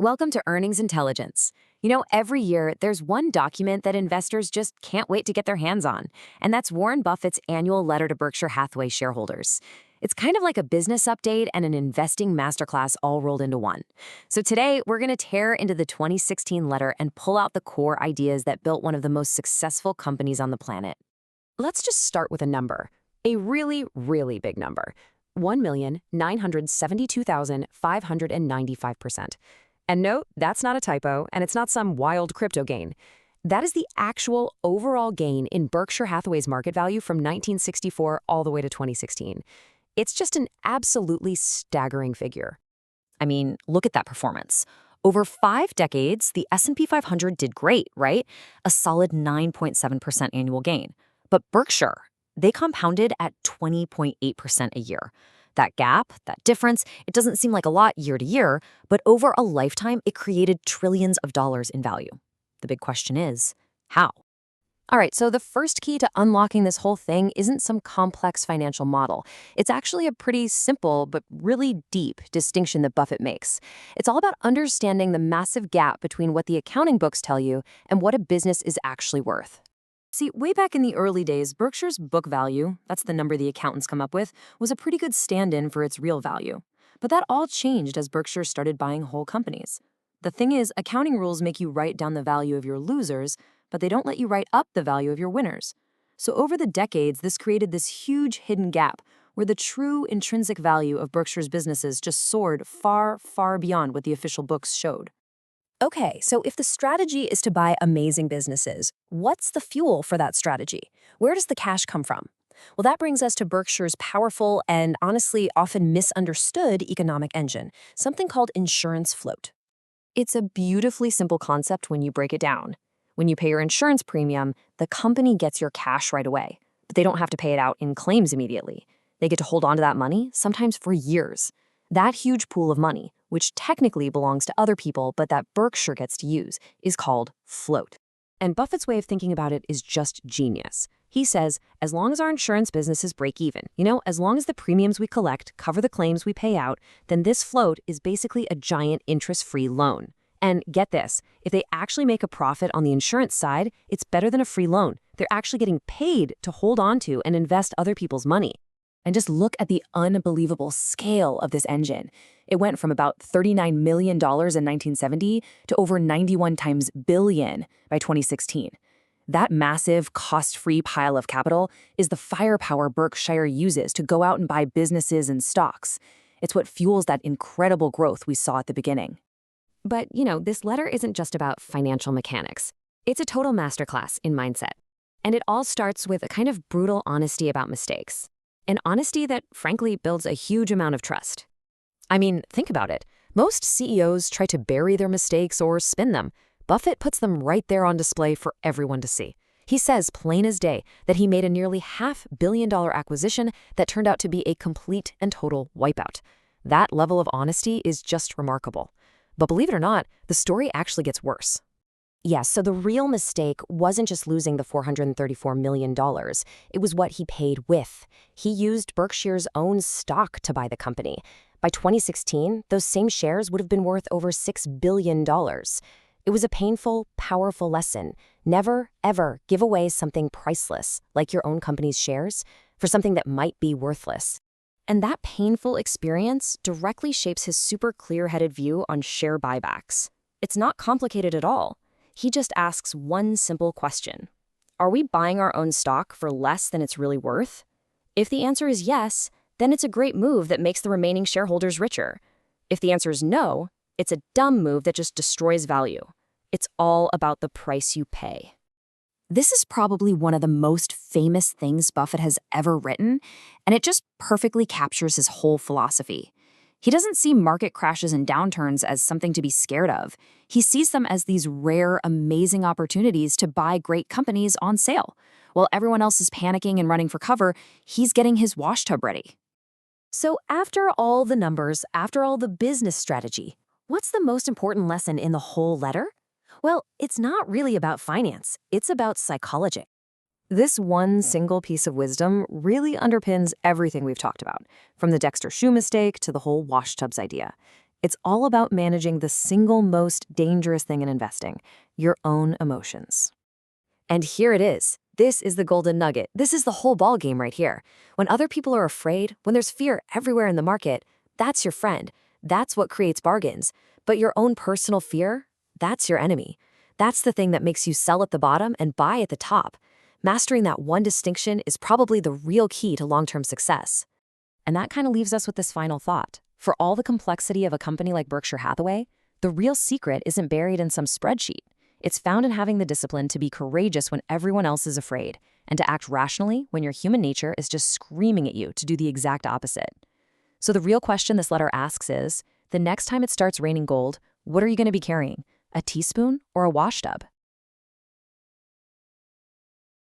Welcome to Earnings Intelligence. Every year there's one document that investors just can't wait to get their hands on, and that's Warren Buffett's annual letter to Berkshire Hathaway shareholders. It's kind of like a business update and an investing masterclass all rolled into one. So today we're going to tear into the 2016 letter and pull out the core ideas that built one of the most successful companies on the planet. Let's just start with a number, a really, really big number, 1,972,595%. And note, that's not a typo, and it's not some wild crypto gain. That is the actual overall gain in Berkshire Hathaway's market value from 1964 all the way to 2016. It's just an absolutely staggering figure. I mean, look at that performance. Over 5 decades, the S&P 500 did great, right? A solid 9.7% annual gain. But Berkshire, they compounded at 20.8% a year. That gap, that difference, it doesn't seem like a lot year to year, but over a lifetime, it created trillions of dollars in value. The big question is, how? All right, so the first key to unlocking this whole thing isn't some complex financial model. It's actually a pretty simple but really deep distinction that Buffett makes. It's all about understanding the massive gap between what the accounting books tell you and what a business is actually worth. See, way back in the early days, Berkshire's book value, that's the number the accountants come up with, was a pretty good stand-in for its real value. But that all changed as Berkshire started buying whole companies. The thing is, accounting rules make you write down the value of your losers, but they don't let you write up the value of your winners. So over the decades, this created this huge hidden gap where the true intrinsic value of Berkshire's businesses just soared far, far beyond what the official books showed. Okay, so if the strategy is to buy amazing businesses, what's the fuel for that strategy? Where does the cash come from? Well, that brings us to Berkshire's powerful and honestly often misunderstood economic engine, something called insurance float. It's a beautifully simple concept when you break it down. When you pay your insurance premium, the company gets your cash right away, but they don't have to pay it out in claims immediately. They get to hold on to that money, sometimes for years. That huge pool of money, which technically belongs to other people but that Berkshire gets to use, is called float. And Buffett's way of thinking about it is just genius. He says, as long as our insurance businesses break even, as long as the premiums we collect cover the claims we pay out, then this float is basically a giant interest-free loan. And get this, if they actually make a profit on the insurance side, it's better than a free loan. They're actually getting paid to hold on to and invest other people's money. And just look at the unbelievable scale of this engine. It went from about $39 million in 1970 to over 91 times billion by 2016. That massive, cost-free pile of capital is the firepower Berkshire uses to go out and buy businesses and stocks. It's what fuels that incredible growth we saw at the beginning. But, this letter isn't just about financial mechanics. It's a total masterclass in mindset. And it all starts with a kind of brutal honesty about mistakes. An honesty that, frankly, builds a huge amount of trust. I mean, think about it. Most CEOs try to bury their mistakes or spin them. Buffett puts them right there on display for everyone to see. He says, plain as day, that he made a nearly $500 million acquisition that turned out to be a complete and total wipeout. That level of honesty is just remarkable. But believe it or not, the story actually gets worse. Yes, so the real mistake wasn't just losing the $434 million. It was what he paid with. He used Berkshire's own stock to buy the company. By 2016, those same shares would have been worth over $6 billion. It was a painful, powerful lesson. Never, ever give away something priceless, like your own company's shares, for something that might be worthless. And that painful experience directly shapes his super clear-headed view on share buybacks. It's not complicated at all. He just asks one simple question. Are we buying our own stock for less than it's really worth? If the answer is yes, then it's a great move that makes the remaining shareholders richer. If the answer is no, it's a dumb move that just destroys value. It's all about the price you pay. This is probably one of the most famous things Buffett has ever written, and it just perfectly captures his whole philosophy. He doesn't see market crashes and downturns as something to be scared of. He sees them as these rare, amazing opportunities to buy great companies on sale. While everyone else is panicking and running for cover, he's getting his washtub ready. So after all the numbers, after all the business strategy, what's the most important lesson in the whole letter? Well, it's not really about finance. It's about psychology. This one single piece of wisdom really underpins everything we've talked about, from the Dexter shoe mistake to the whole washtubs idea. It's all about managing the single most dangerous thing in investing, your own emotions. And here it is. This is the golden nugget. This is the whole ball game right here. When other people are afraid, when there's fear everywhere in the market, that's your friend. That's what creates bargains. But your own personal fear, that's your enemy. That's the thing that makes you sell at the bottom and buy at the top. Mastering that one distinction is probably the real key to long-term success. And that kind of leaves us with this final thought. For all the complexity of a company like Berkshire Hathaway, the real secret isn't buried in some spreadsheet. It's found in having the discipline to be courageous when everyone else is afraid, and to act rationally when your human nature is just screaming at you to do the exact opposite. So the real question this letter asks is, the next time it starts raining gold, what are you going to be carrying? A teaspoon or a washtub?